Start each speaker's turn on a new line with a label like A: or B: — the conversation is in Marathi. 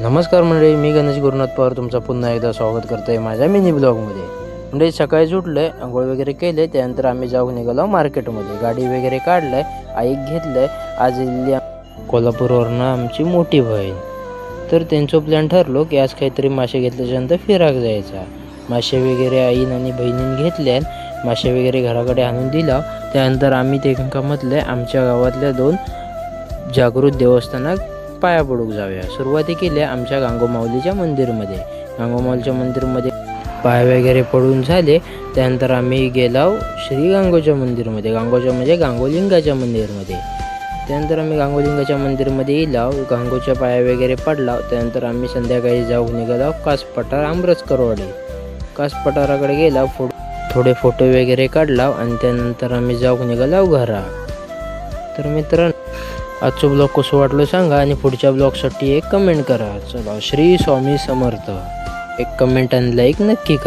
A: नमस्कार मंडळी, मी गणेश गुरुनाथ पवार तुमचं पुन्हा एकदा स्वागत करतो आहे माझ्या मिनी ब्लॉगमध्ये. म्हणजे सकाळीच उठलं आहे, आंघोळ वगैरे केले, त्यानंतर आम्ही जाऊन निघालो मार्केटमध्ये. गाडी वगैरे काढलं आहे, आईक घेतलं आहे. आज इल्ली कोल्हापूरवरनं आमची मोठी बहीण. तर त्यांचं प्लॅन ठरलो की आज काहीतरी मासे घेतल्याच्यानंतर फिराक जायचा. मासे वगैरे आईन आणि बहिणीने घेतले, मासे वगैरे घराकडे आणून दिला. त्यानंतर आम्ही ते म्हटलं आमच्या गावातल्या 2 जागृत देवस्थानात पाया पडूक जाऊया. सुरुवाती केली आमच्या गांगोमाऊलीच्या मंदिरमध्ये. गांगोमाऊलीच्या मंदिरमध्ये पाय वगैरे पडून झाले. त्यानंतर आम्ही गेलो श्री गांगोच्या मंदिरमध्ये. गांगोच्या म्हणजे गांगोलिंगाच्या मंदिरमध्ये. त्यानंतर आम्ही गांगोलिंगाच्या मंदिरमध्ये येलो, गांगोच्या पाया वगैरे पडला. त्यानंतर आम्ही संध्याकाळी जाऊन निघालो कास पठार आंबरसकरवाडी. कास पठाराकडे गेला, थोडे फोटो वगैरे काढला आणि त्यानंतर आम्ही जाऊन निघालो घरा. तर मित्रांनो, आजचा ब्लॉग कसं वाटलं सांगा आणि पुढच्या ब्लॉगसाठी एक कमेंट करा. चला, श्री स्वामी समर्थ. एक कमेंट आणि लाईक नक्की करा.